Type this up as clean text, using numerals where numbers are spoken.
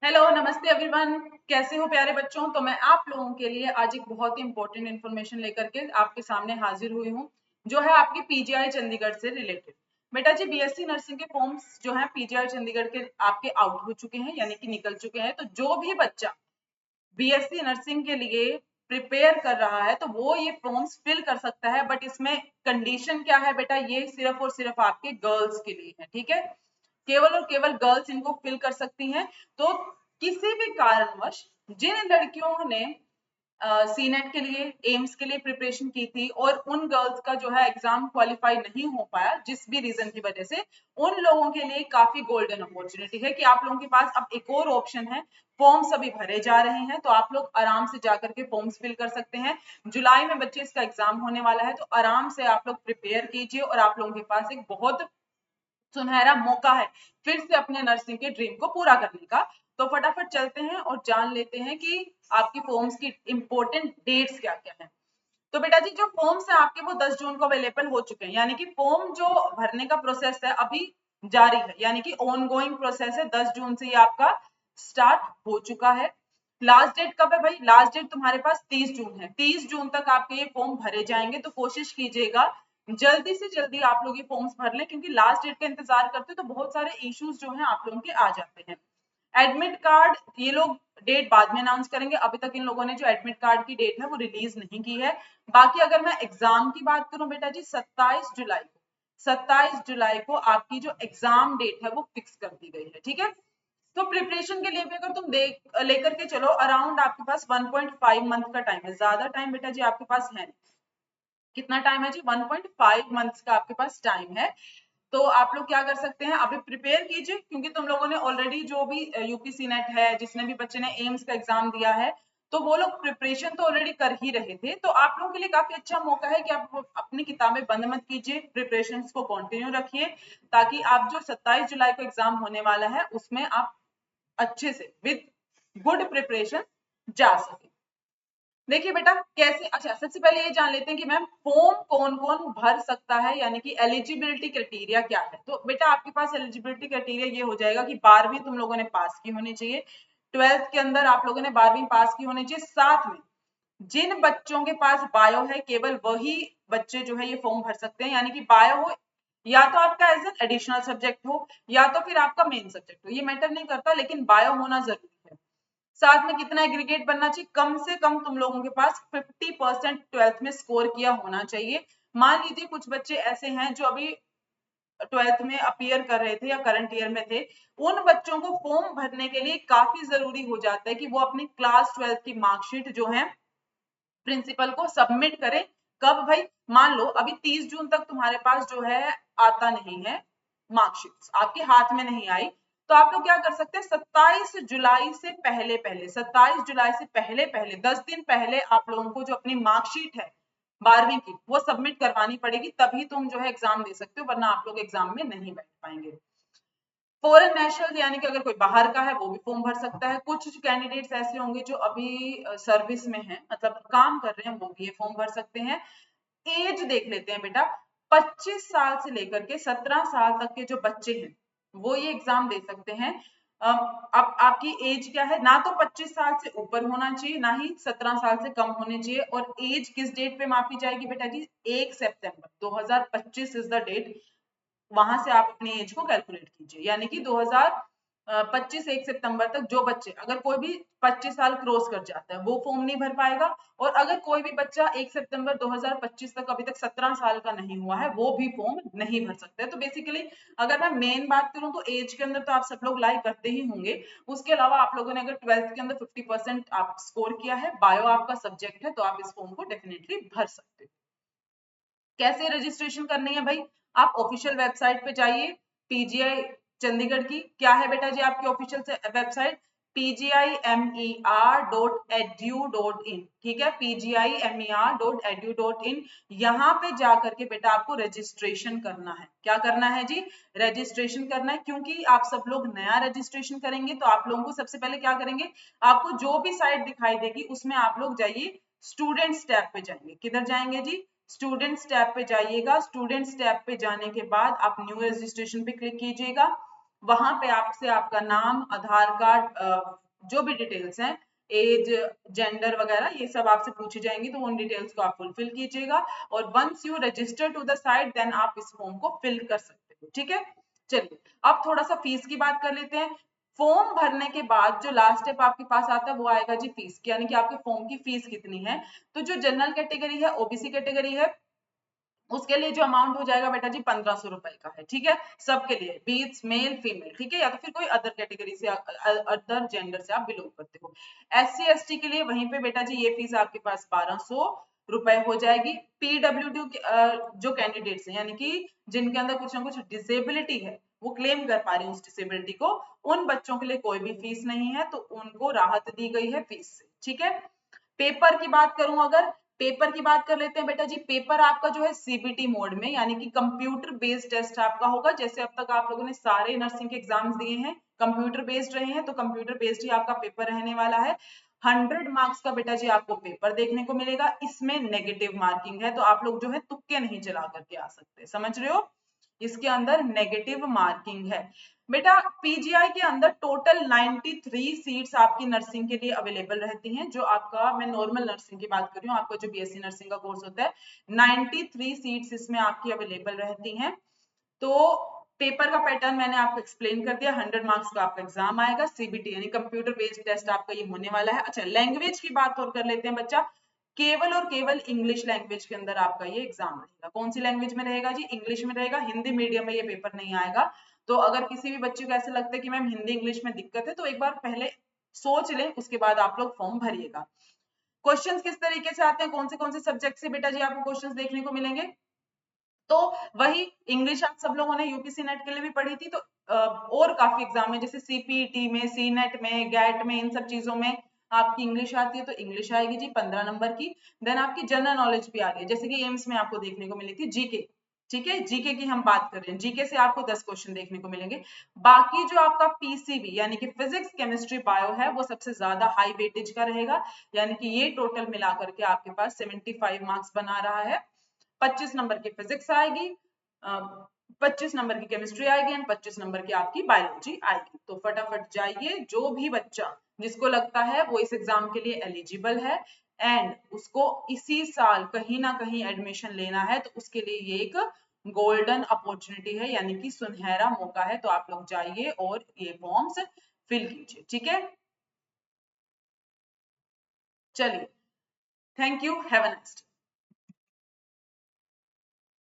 Hello, नमस्ते everyone. कैसे हो प्यारे बच्चों। तो मैं आप लोगों के लिए आज एक बहुत ही इंपॉर्टेंट इन्फॉर्मेशन लेकर के आपके सामने हाजिर हुई हूँ, जो है आपकी पीजीआई चंडीगढ़ से रिलेटेड। बेटा जी, बीएससी नर्सिंग के फॉर्म्स जो है पीजीआई चंडीगढ़ के आपके आउट हो चुके हैं, यानी कि निकल चुके हैं। तो जो भी बच्चा बीएससी नर्सिंग के लिए प्रिपेयर कर रहा है तो वो ये फॉर्म्स फिल कर सकता है। बट इसमें कंडीशन क्या है बेटा, ये सिर्फ और सिर्फ आपके गर्ल्स के लिए है, ठीक है। केवल और केवल गर्ल्स इनको फिल कर सकती हैं। तो किसी भी कारणवश जिन लड़कियों ने सीनेट के लिए, एम्स के लिए प्रिपरेशन की थी और उन गर्ल्स का जो है एग्जाम क्वालिफाई नहीं हो पाया जिस भी रीजन की वजह से, उन लोगों के लिए काफी गोल्डन अपॉर्चुनिटी है कि आप लोगों के पास अब एक और ऑप्शन है। फॉर्म्स अभी भरे जा रहे हैं तो आप लोग आराम से जाकर के फॉर्म्स फिल कर सकते हैं। जुलाई में बच्चे इसका एग्जाम होने वाला है, तो आराम से आप लोग प्रिपेयर कीजिए और आप लोगों के पास एक बहुत सुनहरा मौका है फिर से अपने नर्सिंग के ड्रीम को पूरा करने का। तो फटाफट चलते हैं और जान लेते हैं कि आपकी फॉर्म्स की इंपॉर्टेंट डेट्स क्या क्या है। तो बेटा जी, जो फॉर्म्स है आपके वो 10 जून को अवेलेबल हो चुके हैं, यानी कि फॉर्म जो भरने का प्रोसेस है अभी जारी है, यानी कि ऑन गोइंग प्रोसेस है। 10 जून से ये आपका स्टार्ट हो चुका है। लास्ट डेट कब है भाई? लास्ट डेट तुम्हारे पास 30 जून है। 30 जून तक आपके ये फॉर्म भरे जाएंगे, तो कोशिश कीजिएगा जल्दी से जल्दी आप लोग ये फॉर्म्स भर लें, क्योंकि लास्ट डेट का इंतजार करते तो बहुत सारे इश्यूज जो हैं आप लोगों के आ जाते हैं। एडमिट कार्ड ये लोग डेट बाद में अनाउंस करेंगे, अभी तक इन लोगों ने जो एडमिट कार्ड की डेट है वो रिलीज नहीं की है। बाकी अगर मैं एग्जाम की बात करूं बेटा जी, 27 जुलाई को आपकी जो एग्जाम डेट है वो फिक्स कर दी गई है, ठीक है। तो प्रिपरेशन के लिए भी अगर तुम देख लेकर के चलो, अराउंड आपके पास 1.5 मंथ का टाइम है। ज्यादा टाइम बेटा जी आपके पास है नहीं। कितना टाइम है जी? 1.5 मंथ्स का आपके पास टाइम है। तो आप लोग क्या कर सकते हैं, अभी प्रिपेयर कीजिए, क्योंकि तुम लोगों ने ऑलरेडी जो भी यूपीसी नेट है, जिसने भी बच्चे ने एम्स का एग्जाम दिया है, तो वो लोग प्रिपरेशन तो ऑलरेडी कर ही रहे थे। तो आप लोगों के लिए काफी अच्छा मौका है कि आप अपनी किताबें बंद मत कीजिए, प्रिपरेशन को कंटिन्यू रखिए, ताकि आप जो 27 जुलाई को एग्जाम होने वाला है उसमें आप अच्छे से विद गुड प्रिपरेशन जा सके। देखिए बेटा कैसे, अच्छा सबसे पहले ये जान लेते हैं कि मैम फॉर्म कौन कौन भर सकता है, यानी कि एलिजिबिलिटी क्राइटेरिया क्या है। तो बेटा आपके पास एलिजिबिलिटी क्राइटेरिया ये हो जाएगा कि 12वीं तुम लोगों ने पास की होनी चाहिए। 12th के अंदर आप लोगों ने 12वीं पास की होनी चाहिए। साथ में जिन बच्चों के पास बायो है, केवल वही बच्चे जो है ये फॉर्म भर सकते हैं, यानी कि बायो हो या तो आपका एज एन एडिशनल सब्जेक्ट हो या तो फिर आपका मेन सब्जेक्ट हो, ये मैटर नहीं करता, लेकिन बायो होना जरूरी है। साथ में कितना एग्रीगेट बनना चाहिए? कम से कम तुम लोगों के पास 50% 12th में स्कोर किया होना चाहिए। मान लीजिए कुछ बच्चे ऐसे हैं जो अभी 12th में अपीयर कर रहे थे या करंट ईयर में थे, उन बच्चों को फॉर्म भरने के लिए काफी जरूरी हो जाता है कि वो अपनी क्लास 12th की मार्कशीट जो है प्रिंसिपल को सबमिट करें। कब भाई? मान लो अभी 30 जून तक तुम्हारे पास जो है आता नहीं है, मार्कशीट आपके हाथ में नहीं आई, तो आप लोग क्या कर सकते हैं, 27 जुलाई से पहले पहले 27 जुलाई से पहले पहले 10 दिन पहले आप लोगों को जो अपनी मार्कशीट है 12वीं की वो सबमिट करवानी पड़ेगी, तभी तुम जो है एग्जाम दे सकते हो, वरना आप लोग एग्जाम में नहीं बैठ पाएंगे। फॉरेन नेशनल यानी कि अगर कोई बाहर का है वो भी फॉर्म भर सकता है। कुछ कैंडिडेट्स ऐसे होंगे जो अभी सर्विस में हैं, मतलब काम कर रहे हैं, वो भी ये फॉर्म भर सकते हैं। एज देख लेते हैं बेटा, 25 साल से लेकर के 17 साल तक के जो बच्चे हैं वो ये एग्जाम दे सकते हैं। अब आपकी एज क्या है? ना तो 25 साल से ऊपर होना चाहिए, ना ही 17 साल से कम होने चाहिए। और एज किस डेट पे मापी जाएगी बेटा जी? 1 सितंबर 2025 इज द डेट। वहां से आप अपनी एज को कैलकुलेट कीजिए, यानी कि 2025 1 सितंबर तक जो बच्चे, अगर कोई भी 25 साल क्रॉस कर जाता है वो फॉर्म नहीं भर पाएगा, और अगर कोई भी बच्चा 1 सितंबर 2025 तक अभी तक 17 साल का नहीं हुआ है वो भी फॉर्म नहीं भर सकता है। तो बेसिकली अगर मैं मेन बात करूं तो एज के अंदर तो आप सब लोग लाई करते ही होंगे। उसके अलावा आप लोगों ने अगर 12th के अंदर 50% आप स्कोर किया है, बायो आपका सब्जेक्ट है, तो आप इस फॉर्म को डेफिनेटली भर सकते हो। कैसे रजिस्ट्रेशन करनी है भाई? आप ऑफिशियल वेबसाइट पे जाइए पीजीआई चंडीगढ़ की। क्या है बेटा जी आपकी ऑफिशियल वेबसाइट? pgimer.edu.in, ठीक है, pgimer.edu.in। यहाँ पे जाकर के बेटा आपको रजिस्ट्रेशन करना है। क्या करना है जी? रजिस्ट्रेशन करना है। क्योंकि आप सब लोग नया रजिस्ट्रेशन करेंगे तो आप लोगों को सबसे पहले क्या करेंगे, आपको जो भी साइट दिखाई देगी उसमें आप लोग जाइए, स्टूडेंट्स टैब पे जाएंगे। किधर जाएंगे जी? स्टूडेंट्स टैब पे जाइएगा। स्टूडेंट्स टैब पे जाने के बाद आप न्यू रजिस्ट्रेशन पे क्लिक कीजिएगा। वहां पे आपसे आपका नाम, आधार कार्ड, जो भी डिटेल्स हैं, एज, जेंडर वगैरह, ये सब आपसे पूछी जाएंगी, तो उन डिटेल्स को आप फुलफिल कीजिएगा। और once you register to the site then आप इस फॉर्म को फिल कर सकते हो। ठीक है, चलिए अब थोड़ा सा फीस की बात कर लेते हैं। फॉर्म भरने के बाद जो लास्ट स्टेप आपके पास आता है वो आएगा जी फीस, यानी कि आपके फॉर्म की फीस कितनी है। तो जो जनरल कैटेगरी है, ओबीसी कैटेगरी है, उसके लिए जो अमाउंट हो जाएगा बेटा जी 1500 रुपए का है। ठीक है, सबके लिए, बीट्स मेल फीमेल, ठीक है, या तो फिर कोई अदर कैटेगरी से, अदर जेंडर से आप बिलोंग करते हो। SC ST के लिए वहीं पे बेटा जी ये फीस आपके पास 1200 रुपए हो जाएगी। PWD जो कैंडिडेट्स हैं, यानी कि जिनके अंदर कुछ ना कुछ डिसेबिलिटी है, वो क्लेम कर पा रहे हैं उस डिसेबिलिटी को, उन बच्चों के लिए कोई भी फीस नहीं है, तो उनको राहत दी गई है फीस से। ठीक है, पेपर की बात करूं, अगर पेपर की बात कर लेते हैं बेटा जी, पेपर आपका जो है CBT मोड में, यानी कि कंप्यूटर बेस्ड टेस्ट आपका होगा। जैसे अब तक आप लोगों ने सारे नर्सिंग के एग्जाम्स दिए हैं, कंप्यूटर बेस्ड रहे हैं, तो कंप्यूटर बेस्ड ही आपका पेपर रहने वाला है। 100 मार्क्स का बेटा जी आपको पेपर देखने को मिलेगा। इसमें नेगेटिव मार्किंग है, तो आप लोग जो है तुक्के नहीं चला करके आ सकते, समझ रहे हो, इसके अंदर नेगेटिव मार्किंग है। बेटा पीजीआई के अंदर टोटल 93 सीट्स आपकी नर्सिंग के लिए अवेलेबल रहती हैं। जो आपका, मैं नॉर्मल नर्सिंग की बात कर रही हूँ, आपका जो बीएससी नर्सिंग का कोर्स होता है, 93 सीट्स इसमें आपकी अवेलेबल रहती हैं। तो पेपर का पैटर्न मैंने आपको एक्सप्लेन कर दिया। 100 मार्क्स का आपका एग्जाम आएगा, सीबीटी यानी कंप्यूटर बेस्ड टेस्ट आपका ये होने वाला है। अच्छा, लैंग्वेज की बात और कर लेते हैं बच्चा, केवल और केवल इंग्लिश लैंग्वेज के अंदर आपका ये एग्जाम रहेगा। कौन सी लैंग्वेज में रहेगा जी? इंग्लिश में रहेगा। हिंदी मीडियम में ये पेपर नहीं आएगा। तो अगर किसी भी बच्चे को ऐसा लगता है कि मैम हिंदी इंग्लिश में दिक्कत है, तो एक बार पहले सोच लें, उसके बाद आप लोग फॉर्म भरिएगा। क्वेश्चंस किस तरीके से आते हैं, कौन से सब्जेक्ट से बेटा जी आपको क्वेश्चंस देखने को मिलेंगे? तो वही इंग्लिश आप सब लोगों ने यूपीसी नेट के लिए भी पढ़ी थी, तो और काफी एग्जाम में, जैसे सीपीटी में, सी नेट में, गैट में, इन सब चीजों में आपकी इंग्लिश आती है, तो इंग्लिश आएगी जी 15 नंबर की। देन आपकी जनरल नॉलेज भी आ रही है, जैसे कि एम्स में आपको देखने को मिली थी जीके। ठीक है, जीके की हम बात कर रहे हैं, जीके से आपको 10 क्वेश्चन देखने को मिलेंगे। बाकी जो आपका पीसीबी यानी कि फिजिक्स केमिस्ट्री बायो है, वो सबसे ज्यादा हाई वेटेज का रहेगा, यानी कि ये टोटल मिलाकर के आपके पास 75 मार्क्स बना रहा है। 25 नंबर की फिजिक्स आएगी, 25 नंबर की केमिस्ट्री आएगी एंड 25 नंबर की आपकी बायोलॉजी आएगी। तो फटाफट जाइए, जो भी बच्चा जिसको लगता है वो इस एग्जाम के लिए एलिजिबल है एंड उसको इसी साल कहीं ना कहीं एडमिशन लेना है, तो उसके लिए ये एक गोल्डन अपॉर्चुनिटी है, यानी कि सुनहरा मौका है। तो आप लोग जाइए और ये फॉर्म्स फिल कीजिए। ठीक है, चलिए, thank you, have a nice day.